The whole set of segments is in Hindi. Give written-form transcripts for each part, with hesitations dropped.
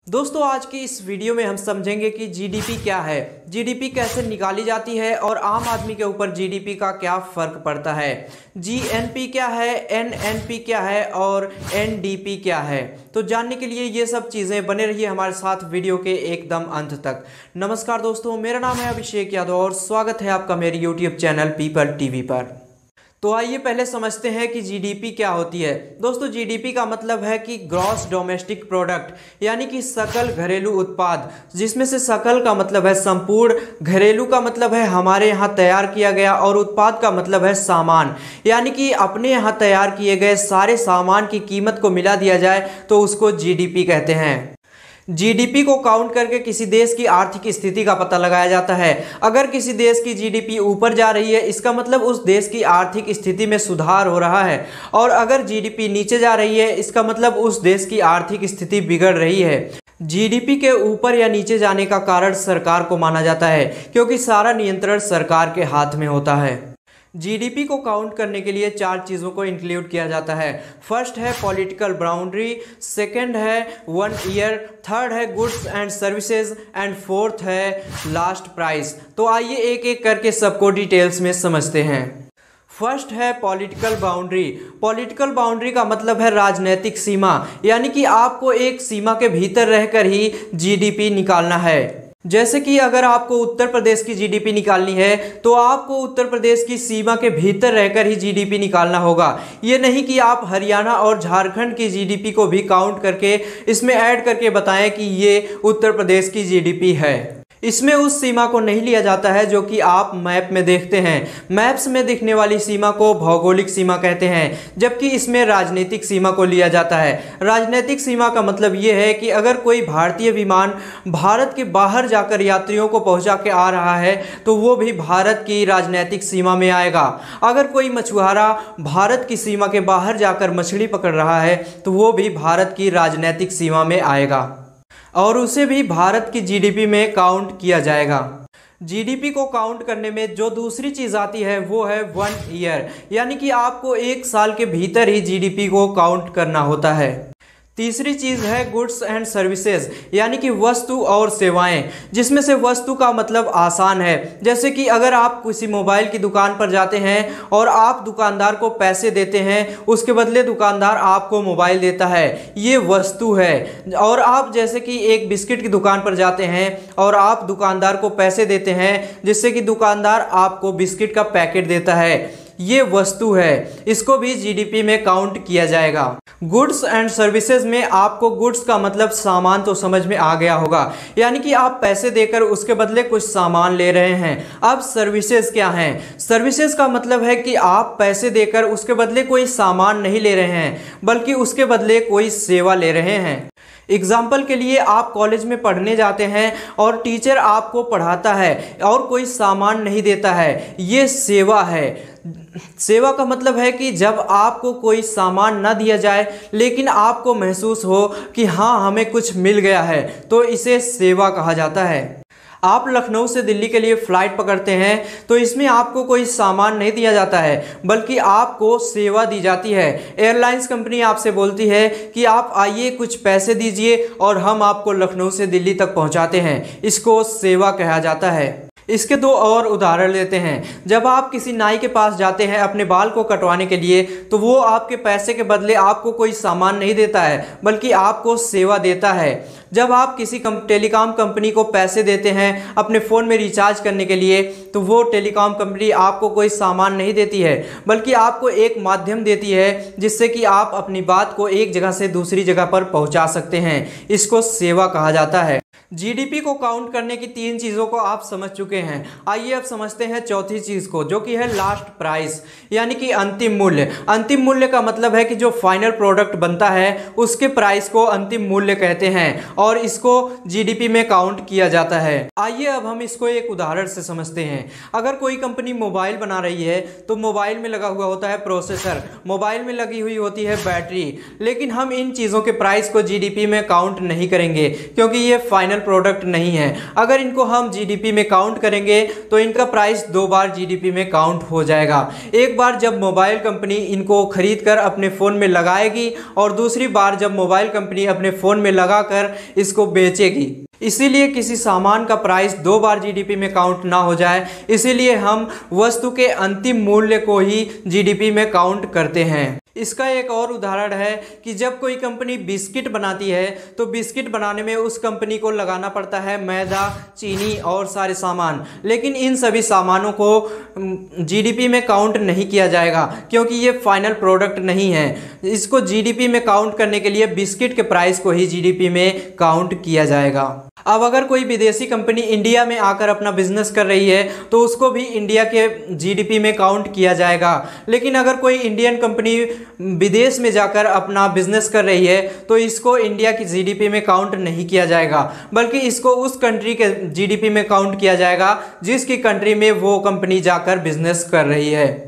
दोस्तों आज की इस वीडियो में हम समझेंगे कि जीडीपी क्या है, जीडीपी कैसे निकाली जाती है और आम आदमी के ऊपर जीडीपी का क्या फ़र्क पड़ता है। जीएनपी क्या है, एनएनपी क्या है और एनडीपी क्या है। तो जानने के लिए ये सब चीज़ें बने रहिए हमारे साथ वीडियो के एकदम अंत तक। नमस्कार दोस्तों, मेरा नाम है अभिषेक यादव और स्वागत है आपका मेरे यूट्यूब चैनल पीपल टीवी पर। तो आइए पहले समझते हैं कि जीडीपी क्या होती है। दोस्तों जीडीपी का मतलब है कि ग्रॉस डोमेस्टिक प्रोडक्ट, यानी कि सकल घरेलू उत्पाद, जिसमें से सकल का मतलब है संपूर्ण, घरेलू का मतलब है हमारे यहाँ तैयार किया गया और उत्पाद का मतलब है सामान, यानी कि अपने यहाँ तैयार किए गए सारे सामान की कीमत को मिला दिया जाए तो उसको जीडीपी कहते हैं। जीडीपी को काउंट करके किसी देश की आर्थिक स्थिति का पता लगाया जाता है। अगर किसी देश की जीडीपी ऊपर जा रही है इसका मतलब उस देश की आर्थिक स्थिति में सुधार हो रहा है, और अगर जीडीपी नीचे जा रही है इसका मतलब उस देश की आर्थिक स्थिति बिगड़ रही है। जीडीपी के ऊपर या नीचे जाने का कारण सरकार को माना जाता है, क्योंकि सारा नियंत्रण सरकार के हाथ में होता है। जीडीपी को काउंट करने के लिए चार चीज़ों को इंक्लूड किया जाता है। फर्स्ट है पॉलिटिकल बाउंड्री, सेकंड है 1 ईयर, थर्ड है goods and services and fourth है लास्ट प्राइस। तो आइए एक एक करके सबको डिटेल्स में समझते हैं। फर्स्ट है पॉलिटिकल बाउंड्री। पॉलिटिकल बाउंड्री का मतलब है राजनीतिक सीमा, यानी कि आपको एक सीमा के भीतर रहकर ही जीडीपी निकालना है। जैसे कि अगर आपको उत्तर प्रदेश की जीडीपी निकालनी है तो आपको उत्तर प्रदेश की सीमा के भीतर रहकर ही जीडीपी निकालना होगा। ये नहीं कि आप हरियाणा और झारखंड की जीडीपी को भी काउंट करके इसमें ऐड करके बताएं कि ये उत्तर प्रदेश की जीडीपी है। इसमें उस सीमा को नहीं लिया जाता है जो कि आप मैप में देखते हैं। मैप्स में दिखने वाली सीमा को भौगोलिक सीमा कहते हैं, जबकि इसमें राजनीतिक सीमा को लिया जाता है। राजनीतिक सीमा का मतलब ये है कि अगर कोई भारतीय विमान भारत के बाहर जाकर यात्रियों को पहुंचा के आ रहा है तो वो भी भारत की राजनीतिक सीमा में आएगा। अगर कोई मछुआरा भारत की सीमा के बाहर जाकर मछली पकड़ रहा है तो वो भी भारत की राजनीतिक सीमा में आएगा और उसे भी भारत की जीडीपी में काउंट किया जाएगा। जीडीपी को काउंट करने में जो दूसरी चीज़ आती है वो है 1 ईयर, यानी कि आपको एक साल के भीतर ही जीडीपी को काउंट करना होता है। तीसरी चीज़ है गुड्स एंड सर्विसेज, यानी कि वस्तु और सेवाएं, जिसमें से वस्तु का मतलब आसान है। जैसे कि अगर आप किसी मोबाइल की दुकान पर जाते हैं और आप दुकानदार को पैसे देते हैं, उसके बदले दुकानदार आपको मोबाइल देता है, ये वस्तु है। और आप जैसे कि एक बिस्किट की दुकान पर जाते हैं और आप दुकानदार को पैसे देते हैं जिससे कि दुकानदार आपको बिस्किट का पैकेट देता है, ये वस्तु है। इसको भी जीडीपी में काउंट किया जाएगा। गुड्स एंड सर्विसेज में आपको गुड्स का मतलब सामान तो समझ में आ गया होगा, यानी कि आप पैसे देकर उसके बदले कुछ सामान ले रहे हैं। अब सर्विसेज क्या हैं? सर्विसेज का मतलब है कि आप पैसे देकर उसके बदले कोई सामान नहीं ले रहे हैं, बल्कि उसके बदले कोई सेवा ले रहे हैं। एग्जाम्पल के लिए आप कॉलेज में पढ़ने जाते हैं और टीचर आपको पढ़ाता है और कोई सामान नहीं देता है, ये सेवा है। सेवा का मतलब है कि जब आपको कोई सामान ना दिया जाए लेकिन आपको महसूस हो कि हाँ हमें कुछ मिल गया है, तो इसे सेवा कहा जाता है। आप लखनऊ से दिल्ली के लिए फ़्लाइट पकड़ते हैं तो इसमें आपको कोई सामान नहीं दिया जाता है, बल्कि आपको सेवा दी जाती है। एयरलाइंस कंपनी आपसे बोलती है कि आप आइए कुछ पैसे दीजिए और हम आपको लखनऊ से दिल्ली तक पहुंचाते हैं, इसको सेवा कहा जाता है। इसके दो और उदाहरण लेते हैं। जब आप किसी नाई के पास जाते हैं अपने बाल को कटवाने के लिए तो वो आपके पैसे के बदले आपको कोई सामान नहीं देता है, बल्कि आपको सेवा देता है। जब आप किसी टेलीकॉम कंपनी को पैसे देते हैं अपने फ़ोन में रिचार्ज करने के लिए तो वो टेलीकॉम कंपनी आपको कोई सामान नहीं देती है, बल्कि आपको एक माध्यम देती है जिससे कि आप अपनी बात को एक जगह से दूसरी जगह पर पहुंचा सकते हैं, इसको सेवा कहा जाता है। जीडीपी को काउंट करने की तीन चीज़ों को आप समझ चुके हैं। आइए अब समझते हैं चौथी चीज़ को, जो कि है लास्ट प्राइस, यानी कि अंतिम मूल्य। अंतिम मूल्य का मतलब है कि जो फाइनल प्रोडक्ट बनता है उसके प्राइस को अंतिम मूल्य कहते हैं और इसको जीडीपी में काउंट किया जाता है। आइए अब हम इसको एक उदाहरण से समझते हैं। अगर कोई कंपनी मोबाइल बना रही है तो मोबाइल में लगा हुआ होता है प्रोसेसर, मोबाइल में लगी हुई होती है बैटरी, लेकिन हम इन चीज़ों के प्राइस को जीडीपी में काउंट नहीं करेंगे क्योंकि ये फाइनल प्रोडक्ट नहीं है। अगर इनको हम जीडीपी में काउंट करेंगे तो इनका प्राइस 2 बार जीडीपी में काउंट हो जाएगा। एक बार जब मोबाइल कंपनी इनको खरीद कर अपने फ़ोन में लगाएगी और दूसरी बार जब मोबाइल कंपनी अपने फ़ोन में लगाकर इसको बेचेगी। इसीलिए किसी सामान का प्राइस 2 बार जीडीपी में काउंट ना हो जाए, इसीलिए हम वस्तु के अंतिम मूल्य को ही जीडीपी में काउंट करते हैं। इसका एक और उदाहरण है कि जब कोई कंपनी बिस्किट बनाती है तो बिस्किट बनाने में उस कंपनी को लगाना पड़ता है मैदा, चीनी और सारे सामान, लेकिन इन सभी सामानों को जीडीपी में काउंट नहीं किया जाएगा क्योंकि ये फाइनल प्रोडक्ट नहीं है। इसको जीडीपी में काउंट करने के लिए बिस्किट के प्राइस को ही जीडीपी में काउंट किया जाएगा। अब अगर कोई विदेशी कंपनी इंडिया में आकर अपना बिजनेस कर रही है तो उसको भी इंडिया के जीडीपी में काउंट किया जाएगा, लेकिन अगर कोई इंडियन कंपनी विदेश में जाकर अपना बिजनेस कर रही है तो इसको इंडिया की जीडीपी में काउंट नहीं किया जाएगा, बल्कि इसको उस कंट्री के जीडीपी में काउंट किया जाएगा जिसकी कंट्री में वो कंपनी जाकर बिजनेस कर रही है।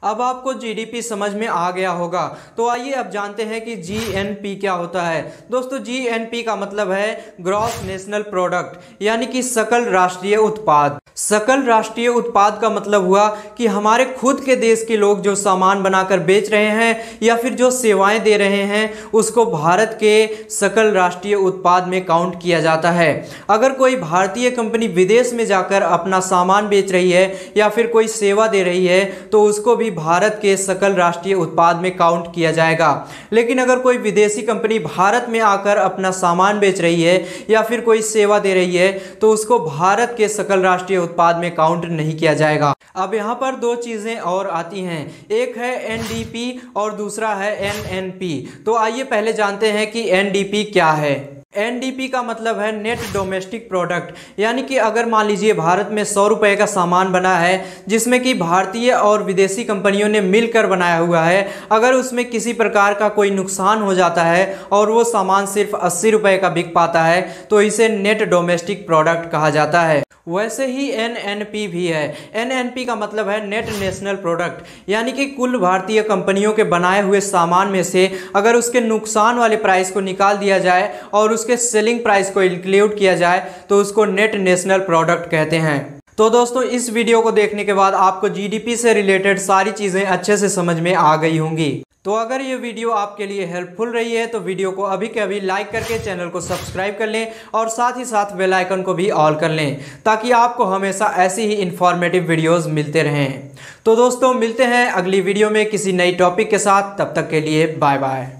अब आपको जीडीपी समझ में आ गया होगा, तो आइए अब जानते हैं कि जीएनपी क्या होता है। दोस्तों, जीएनपी का मतलब है ग्रॉस नेशनल प्रोडक्ट, यानी कि सकल राष्ट्रीय उत्पाद। सकल राष्ट्रीय उत्पाद का मतलब हुआ कि हमारे खुद के देश के लोग जो सामान बनाकर बेच रहे हैं या फिर जो सेवाएं दे रहे हैं उसको भारत के सकल राष्ट्रीय उत्पाद में काउंट किया जाता है। अगर कोई भारतीय कंपनी विदेश में जाकर अपना सामान बेच रही है या फिर कोई सेवा दे रही है तो उसको भी भारत के सकल राष्ट्रीय उत्पाद में काउंट किया जाएगा। लेकिन अगर कोई विदेशी कंपनी भारत में आकर अपना सामान बेच रही है या फिर कोई सेवा दे रही है तो उसको भारत के सकल राष्ट्रीय उत्पाद में काउंट नहीं किया जाएगा। अब यहाँ पर 2 चीजें और आती हैं, एक है एनडीपी और दूसरा है एनएनपी। तो आइए पहले जानते हैं कि एनडीपी क्या है। एनडीपी का मतलब है नेट डोमेस्टिक प्रोडक्ट, यानी कि अगर मान लीजिए भारत में 100 रुपये का सामान बना है जिसमें कि भारतीय और विदेशी कंपनियों ने मिलकर बनाया हुआ है, अगर उसमें किसी प्रकार का कोई नुकसान हो जाता है और वो सामान सिर्फ 80 रुपये का बिक पाता है तो इसे नेट डोमेस्टिक प्रोडक्ट कहा जाता है। वैसे ही एनएनपी भी है। एनएनपी का मतलब है नेट नेशनल प्रोडक्ट, यानी कि कुल भारतीय कंपनियों के बनाए हुए सामान में से अगर उसके नुकसान वाले प्राइस को निकाल दिया जाए और उसके सेलिंग प्राइस को इंक्लूड किया जाए तो उसको नेट नेशनल प्रोडक्ट कहते हैं। तो दोस्तों, इस वीडियो को देखने के बाद आपको जीडीपी से रिलेटेड सारी चीज़ें अच्छे से समझ में आ गई होंगी। तो अगर ये वीडियो आपके लिए हेल्पफुल रही है तो वीडियो को अभी के अभी लाइक करके चैनल को सब्सक्राइब कर लें और साथ ही साथ बेल आइकन को भी ऑल कर लें ताकि आपको हमेशा ऐसी ही इंफॉर्मेटिव वीडियोस मिलते रहें। तो दोस्तों, मिलते हैं अगली वीडियो में किसी नई टॉपिक के साथ। तब तक के लिए बाय बाय।